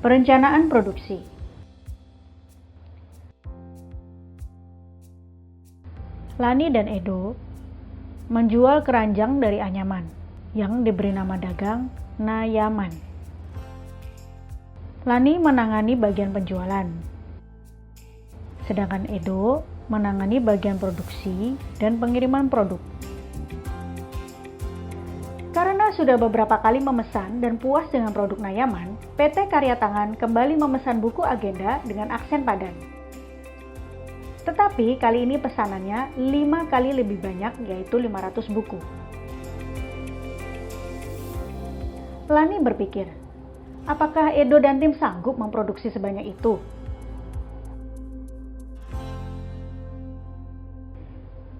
Perencanaan produksi. Lani dan Edo menjual keranjang dari anyaman yang diberi nama dagang Nayaman. Lani menangani bagian penjualan, sedangkan Edo menangani bagian produksi dan pengiriman produk. Karena sudah beberapa kali memesan dan puas dengan produk Nayaman, PT Karya Tangan kembali memesan buku agenda dengan aksen padan. Tetapi kali ini pesanannya 5 kali lebih banyak, yaitu 500 buku. Lani berpikir, apakah Edo dan tim sanggup memproduksi sebanyak itu?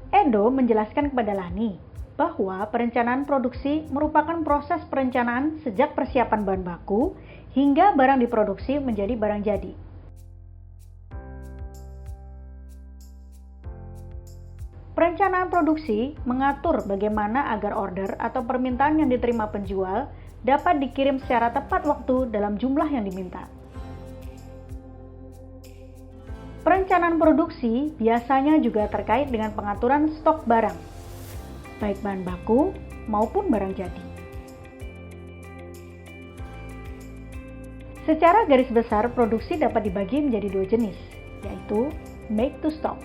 Edo menjelaskan kepada Lani bahwa perencanaan produksi merupakan proses perencanaan sejak persiapan bahan baku hingga barang diproduksi menjadi barang jadi. Perencanaan produksi mengatur bagaimana agar order atau permintaan yang diterima penjual dapat dikirim secara tepat waktu dalam jumlah yang diminta. Perencanaan produksi biasanya juga terkait dengan pengaturan stok barang, baik bahan baku maupun barang jadi. Secara garis besar, produksi dapat dibagi menjadi 2 jenis, yaitu make to stock,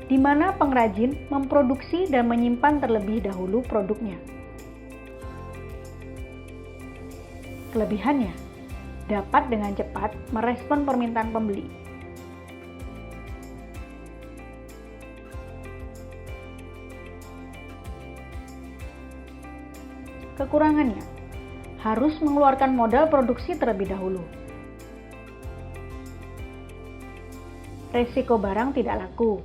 di mana pengrajin memproduksi dan menyimpan terlebih dahulu produknya. Kelebihannya, dapat dengan cepat merespon permintaan pembeli. Kekurangannya, harus mengeluarkan modal produksi terlebih dahulu. Resiko barang tidak laku.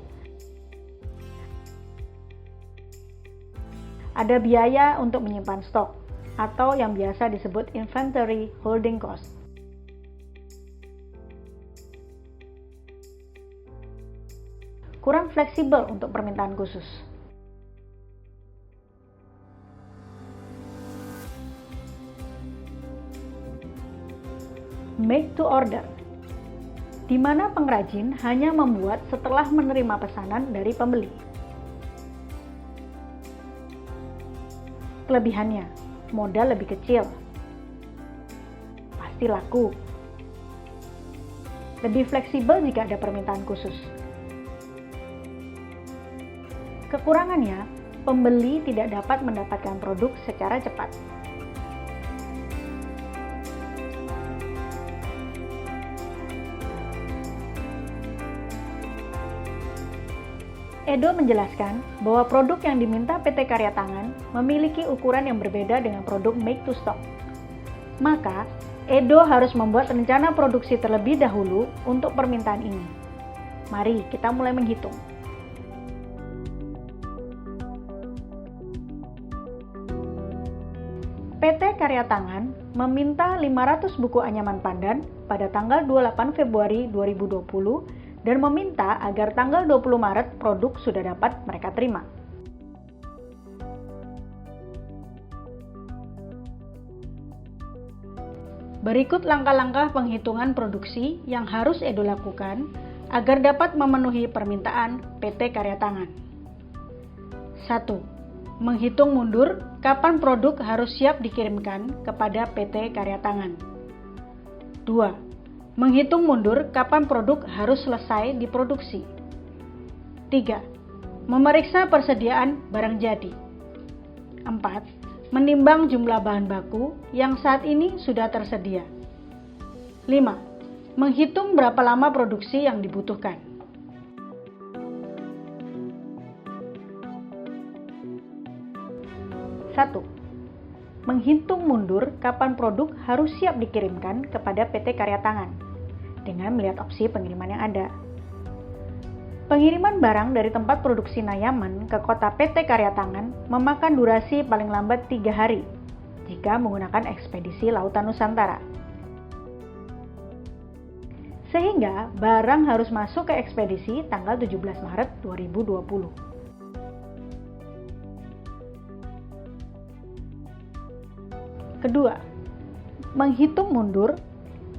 Ada biaya untuk menyimpan stok, atau yang biasa disebut inventory holding cost. Kurang fleksibel untuk permintaan khusus. Make to order, di mana pengrajin hanya membuat setelah menerima pesanan dari pembeli. Kelebihannya, modal lebih kecil, pasti laku, lebih fleksibel jika ada permintaan khusus. Kekurangannya, pembeli tidak dapat mendapatkan produk secara cepat. Edo menjelaskan bahwa produk yang diminta PT Karya Tangan memiliki ukuran yang berbeda dengan produk make to stock. Maka, Edo harus membuat rencana produksi terlebih dahulu untuk permintaan ini. Mari kita mulai menghitung. PT Karya Tangan meminta 500 buku anyaman pandan pada tanggal 28 Februari 2020 dan meminta agar tanggal 20 Maret produk sudah dapat mereka terima. Berikut langkah-langkah penghitungan produksi yang harus Edo lakukan agar dapat memenuhi permintaan PT Karya Tangan. 1. Menghitung mundur kapan produk harus siap dikirimkan kepada PT Karya Tangan. 2. Menghitung mundur kapan produk harus selesai diproduksi. 3. Memeriksa persediaan barang jadi. 4. Menimbang jumlah bahan baku yang saat ini sudah tersedia. 5. Menghitung berapa lama produksi yang dibutuhkan. 1. Menghitung mundur kapan produk harus siap dikirimkan kepada PT Karya Tangan dengan melihat opsi pengiriman yang ada. Pengiriman barang dari tempat produksi Nayaman ke kota PT Karya Tangan memakan durasi paling lambat 3 hari jika menggunakan ekspedisi Lautan Nusantara. Sehingga barang harus masuk ke ekspedisi tanggal 17 Maret 2020. Kedua, menghitung mundur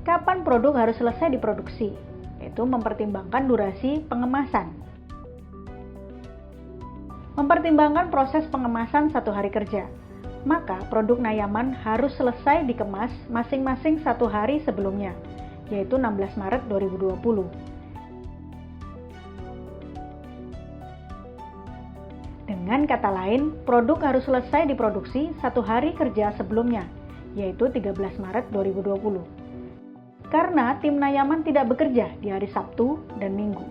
kapan produk harus selesai diproduksi, yaitu mempertimbangkan durasi pengemasan. Mempertimbangkan proses pengemasan 1 hari kerja, maka produk Nayaman harus selesai dikemas masing-masing 1 hari sebelumnya, yaitu 16 Maret 2020. Dengan kata lain, produk harus selesai diproduksi 1 hari kerja sebelumnya, yaitu 13 Maret 2020. Karena tim Nayaman tidak bekerja di hari Sabtu dan Minggu.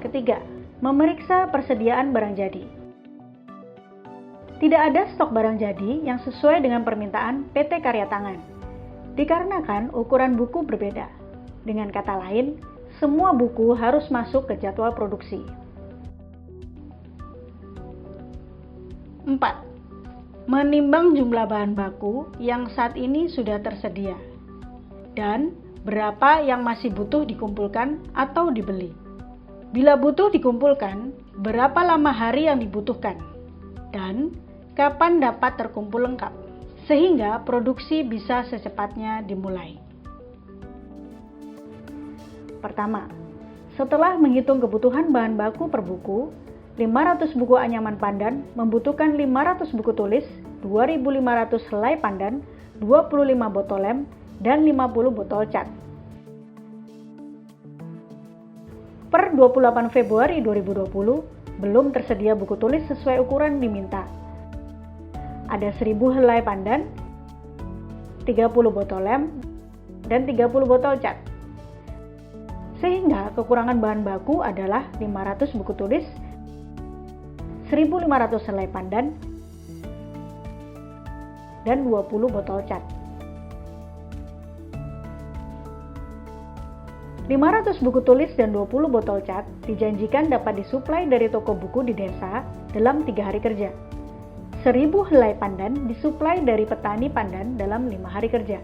Ketiga, memeriksa persediaan barang jadi. Tidak ada stok barang jadi yang sesuai dengan permintaan PT Karya Tangan, dikarenakan ukuran buku berbeda. Dengan kata lain, semua buku harus masuk ke jadwal produksi. 4. Menimbang jumlah bahan baku yang saat ini sudah tersedia dan berapa yang masih butuh dikumpulkan atau dibeli. Bila butuh dikumpulkan, berapa lama hari yang dibutuhkan dan kapan dapat terkumpul lengkap, sehingga produksi bisa secepatnya dimulai. Pertama, setelah menghitung kebutuhan bahan baku per buku, 500 buku anyaman pandan membutuhkan 500 buku tulis, 2.500 helai pandan, 25 botol lem, dan 50 botol cat. Per 28 Februari 2020, belum tersedia buku tulis sesuai ukuran diminta. Ada 1.000 helai pandan, 30 botol lem, dan 30 botol cat. Sehingga kekurangan bahan baku adalah 500 buku tulis, 1.500 helai pandan, dan 20 botol cat. 500 buku tulis dan 20 botol cat dijanjikan dapat disuplai dari toko buku di desa dalam 3 hari kerja. 1.000 helai pandan disuplai dari petani pandan dalam 5 hari kerja.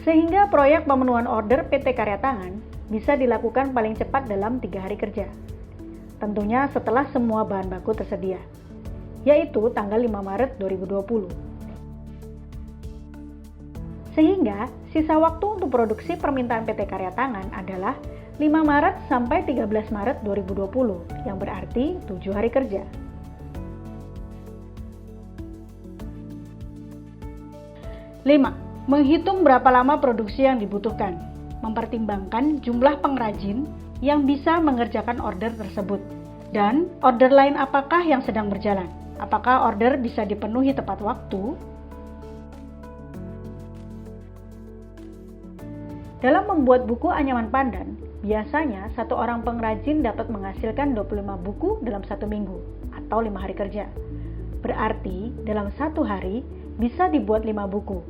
Sehingga proyek pemenuhan order PT Karya Tangan bisa dilakukan paling cepat dalam 3 hari kerja. Tentunya setelah semua bahan baku tersedia, yaitu tanggal 5 Maret 2020. Sehingga sisa waktu untuk produksi permintaan PT Karya Tangan adalah 5 Maret sampai 13 Maret 2020, yang berarti 7 hari kerja. 5. Menghitung berapa lama produksi yang dibutuhkan, mempertimbangkan jumlah pengrajin yang bisa mengerjakan order tersebut, dan order lain apakah yang sedang berjalan. Apakah order bisa dipenuhi tepat waktu? Dalam membuat buku anyaman pandan, biasanya satu orang pengrajin dapat menghasilkan 25 buku dalam 1 minggu atau 5 hari kerja. Berarti dalam 1 hari bisa dibuat 5 buku.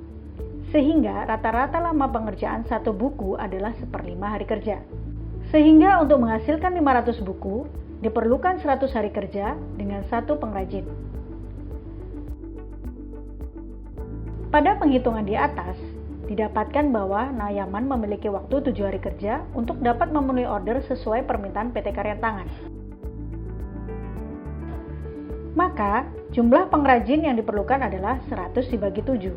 Sehingga rata-rata lama pengerjaan 1 buku adalah 1/5 hari kerja. Sehingga untuk menghasilkan 500 buku, diperlukan 100 hari kerja dengan 1 pengrajin. Pada penghitungan di atas, didapatkan bahwa Nayaman memiliki waktu 7 hari kerja untuk dapat memenuhi order sesuai permintaan PT Karya Tangan. Maka, jumlah pengrajin yang diperlukan adalah 100 dibagi 7,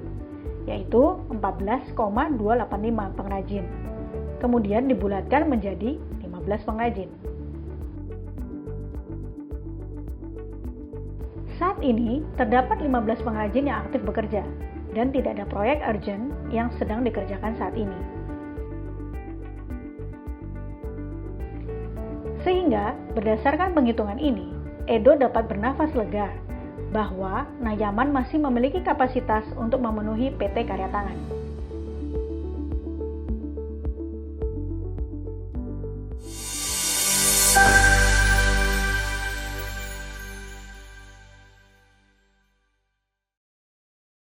yaitu 14,285 pengrajin. Kemudian dibulatkan menjadi 15 pengrajin. Saat ini, terdapat 15 pengrajin yang aktif bekerja, dan tidak ada proyek urgent yang sedang dikerjakan saat ini. Sehingga, berdasarkan penghitungan ini, Edo dapat bernafas lega bahwa Nayaman masih memiliki kapasitas untuk memenuhi PT Karya Tangan.